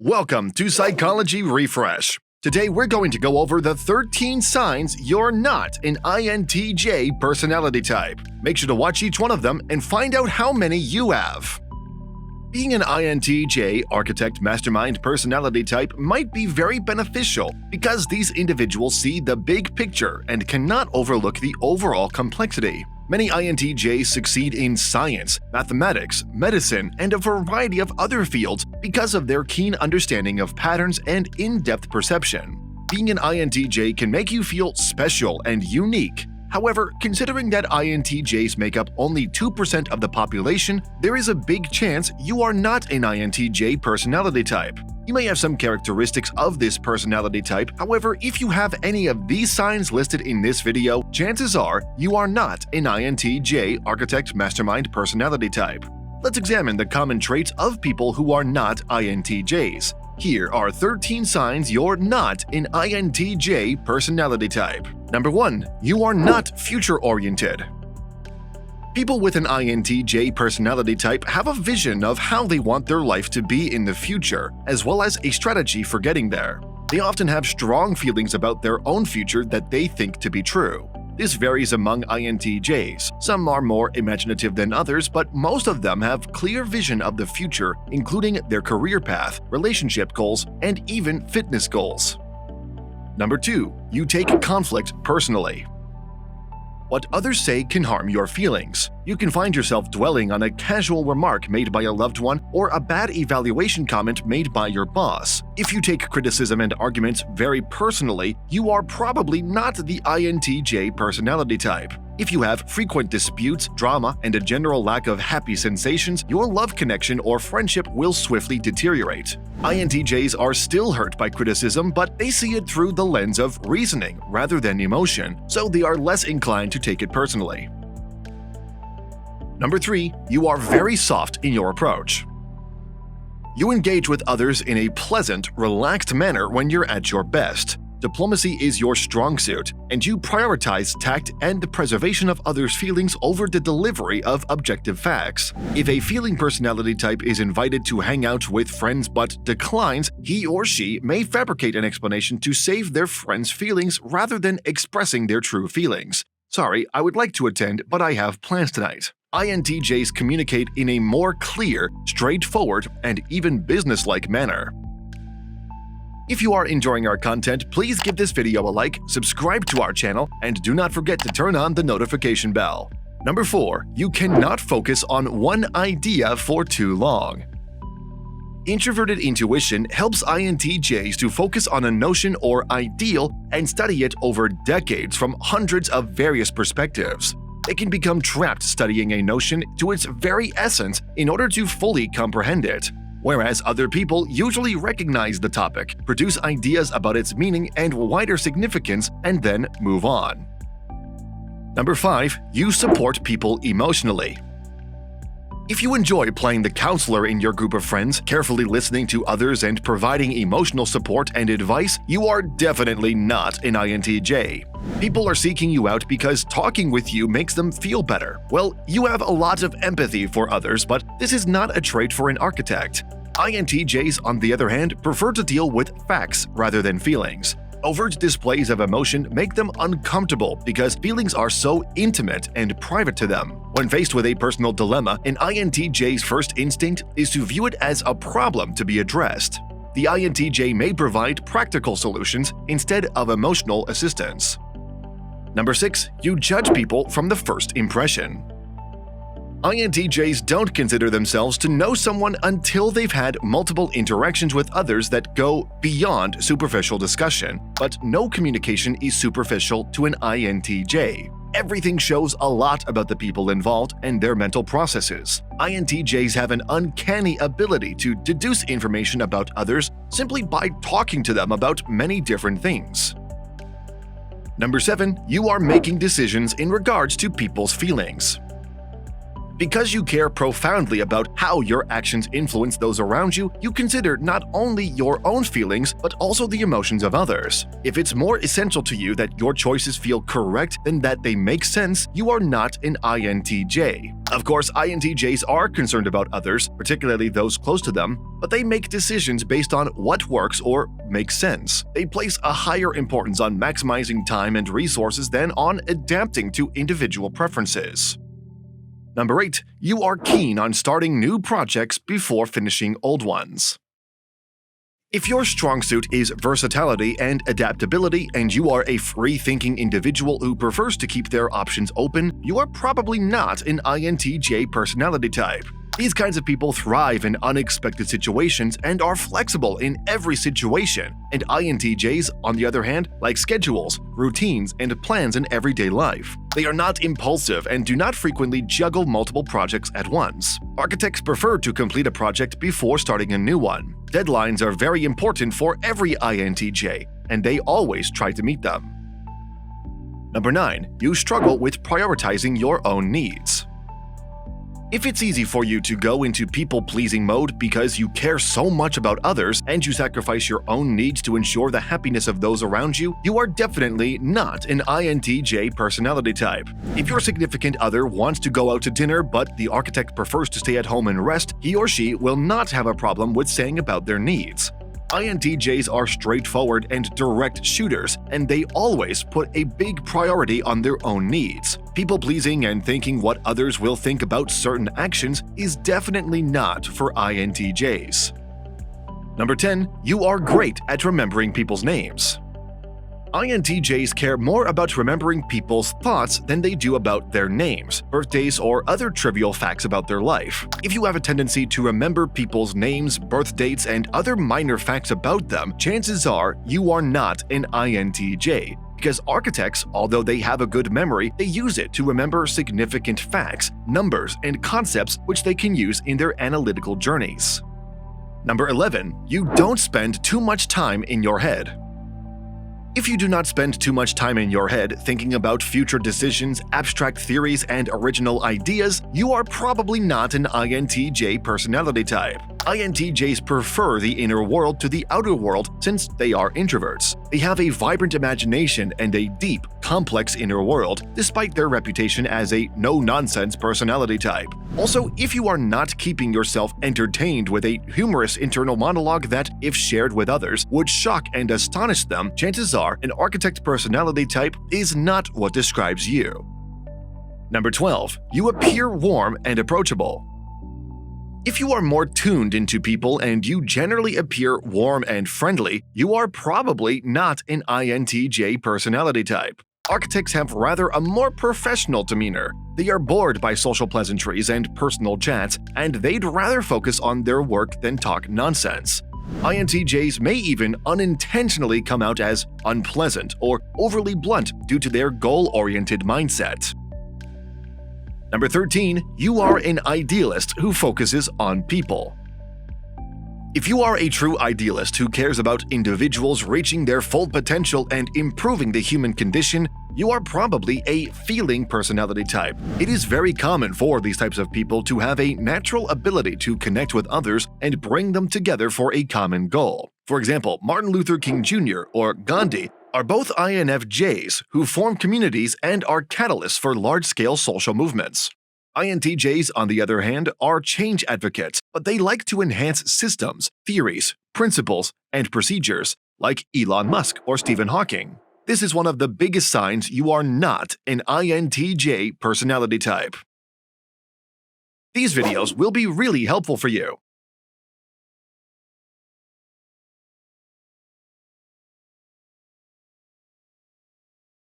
Welcome to Psychology Refresh. Today we're going to go over the 13 signs you're not an INTJ personality type. Make sure to watch each one of them and find out how many you have. Being an INTJ architect mastermind personality type might be very beneficial because these individuals see the big picture and cannot overlook the overall complexity. Many INTJs succeed in science, mathematics, medicine, and a variety of other fields because of their keen understanding of patterns and in-depth perception. Being an INTJ can make you feel special and unique. However, considering that INTJs make up only 2% of the population, there is a big chance you are not an INTJ personality type. You may have some characteristics of this personality type, however, if you have any of these signs listed in this video, chances are you are not an INTJ architect mastermind personality type. Let's examine the common traits of people who are not INTJs. Here are 13 signs you're not an INTJ personality type. Number 1. You are not future-oriented. People with an INTJ personality type have a vision of how they want their life to be in the future, as well as a strategy for getting there. They often have strong feelings about their own future that they think to be true. This varies among INTJs. Some are more imaginative than others, but most of them have clear vision of the future, including their career path, relationship goals, and even fitness goals. Number 2. You take conflict personally. What others say can harm your feelings. You can find yourself dwelling on a casual remark made by a loved one or a bad evaluation comment made by your boss. If you take criticism and arguments very personally, you are probably not the INTJ personality type. If you have frequent disputes, drama, and a general lack of happy sensations, your love connection or friendship will swiftly deteriorate. INTJs are still hurt by criticism, but they see it through the lens of reasoning rather than emotion, so they are less inclined to take it personally. Number 3. You are very soft in your approach. You engage with others in a pleasant, relaxed manner when you're at your best. Diplomacy is your strong suit, and you prioritize tact and the preservation of others' feelings over the delivery of objective facts. If a feeling personality type is invited to hang out with friends but declines, he or she may fabricate an explanation to save their friend's feelings rather than expressing their true feelings. Sorry, I would like to attend, but I have plans tonight. INTJs communicate in a more clear, straightforward, and even businesslike manner. If you are enjoying our content, please give this video a like, subscribe to our channel, and do not forget to turn on the notification bell. Number 4. You cannot focus on one idea for too long. Introverted intuition helps INTJs to focus on a notion or ideal and study it over decades from hundreds of various perspectives. They can become trapped studying a notion to its very essence in order to fully comprehend it. Whereas other people usually recognize the topic, produce ideas about its meaning and wider significance, and then move on. Number 5. You support people emotionally. If you enjoy playing the counselor in your group of friends, carefully listening to others and providing emotional support and advice, you are definitely not an INTJ. People are seeking you out because talking with you makes them feel better. Well, you have a lot of empathy for others, but this is not a trait for an architect. INTJs, on the other hand, prefer to deal with facts rather than feelings. Overt displays of emotion make them uncomfortable because feelings are so intimate and private to them. When faced with a personal dilemma, an INTJ's first instinct is to view it as a problem to be addressed. The INTJ may provide practical solutions instead of emotional assistance. Number 6. You judge people from the first impression. INTJs don't consider themselves to know someone until they've had multiple interactions with others that go beyond superficial discussion, but no communication is superficial to an INTJ. Everything shows a lot about the people involved and their mental processes. INTJs have an uncanny ability to deduce information about others simply by talking to them about many different things. Number 7. You are making decisions in regards to people's feelings. Because you care profoundly about how your actions influence those around you, you consider not only your own feelings, but also the emotions of others. If it's more essential to you that your choices feel correct than that they make sense, you are not an INTJ. Of course, INTJs are concerned about others, particularly those close to them, but they make decisions based on what works or makes sense. They place a higher importance on maximizing time and resources than on adapting to individual preferences. Number 8. You are keen on starting new projects before finishing old ones. If your strong suit is versatility and adaptability, and you are a free-thinking individual who prefers to keep their options open, you are probably not an INTJ personality type. These kinds of people thrive in unexpected situations and are flexible in every situation, and INTJs, on the other hand, like schedules, routines, and plans in everyday life. They are not impulsive and do not frequently juggle multiple projects at once. Architects prefer to complete a project before starting a new one. Deadlines are very important for every INTJ, and they always try to meet them. Number 9. You struggle with prioritizing your own needs. If it's easy for you to go into people-pleasing mode because you care so much about others and you sacrifice your own needs to ensure the happiness of those around you, you are definitely not an INTJ personality type. If your significant other wants to go out to dinner but the architect prefers to stay at home and rest, he or she will not have a problem with saying about their needs. INTJs are straightforward and direct shooters, and they always put a big priority on their own needs. People-pleasing and thinking what others will think about certain actions is definitely not for INTJs. Number 10. You are great at remembering people's names. INTJs care more about remembering people's thoughts than they do about their names, birthdays, or other trivial facts about their life. If you have a tendency to remember people's names, birth dates, and other minor facts about them, chances are you are not an INTJ. Because architects, although they have a good memory, they use it to remember significant facts, numbers, and concepts which they can use in their analytical journeys. Number 11. You don't spend too much time in your head. If you do not spend too much time in your head thinking about future decisions, abstract theories, and original ideas, you are probably not an INTJ personality type. INTJs prefer the inner world to the outer world since they are introverts. They have a vibrant imagination and a deep, complex inner world, despite their reputation as a no-nonsense personality type. Also, if you are not keeping yourself entertained with a humorous internal monologue that, if shared with others, would shock and astonish them, chances are an architect personality type is not what describes you. Number 12. You appear warm and approachable. If you are more tuned into people and you generally appear warm and friendly, you are probably not an INTJ personality type. Architects have rather a more professional demeanor. They are bored by social pleasantries and personal chats, and they'd rather focus on their work than talk nonsense. INTJs may even unintentionally come out as unpleasant or overly blunt due to their goal-oriented mindset. Number 13. You are an idealist who focuses on people. If you are a true idealist who cares about individuals reaching their full potential and improving the human condition, you are probably a feeling personality type. It is very common for these types of people to have a natural ability to connect with others and bring them together for a common goal. For example, Martin Luther King Jr. or Gandhi are both INFJs who form communities and are catalysts for large-scale social movements. INTJs, on the other hand, are change advocates, but they like to enhance systems, theories, principles, and procedures, like Elon Musk or Stephen Hawking. This is one of the biggest signs you are not an INTJ personality type. These videos will be really helpful for you.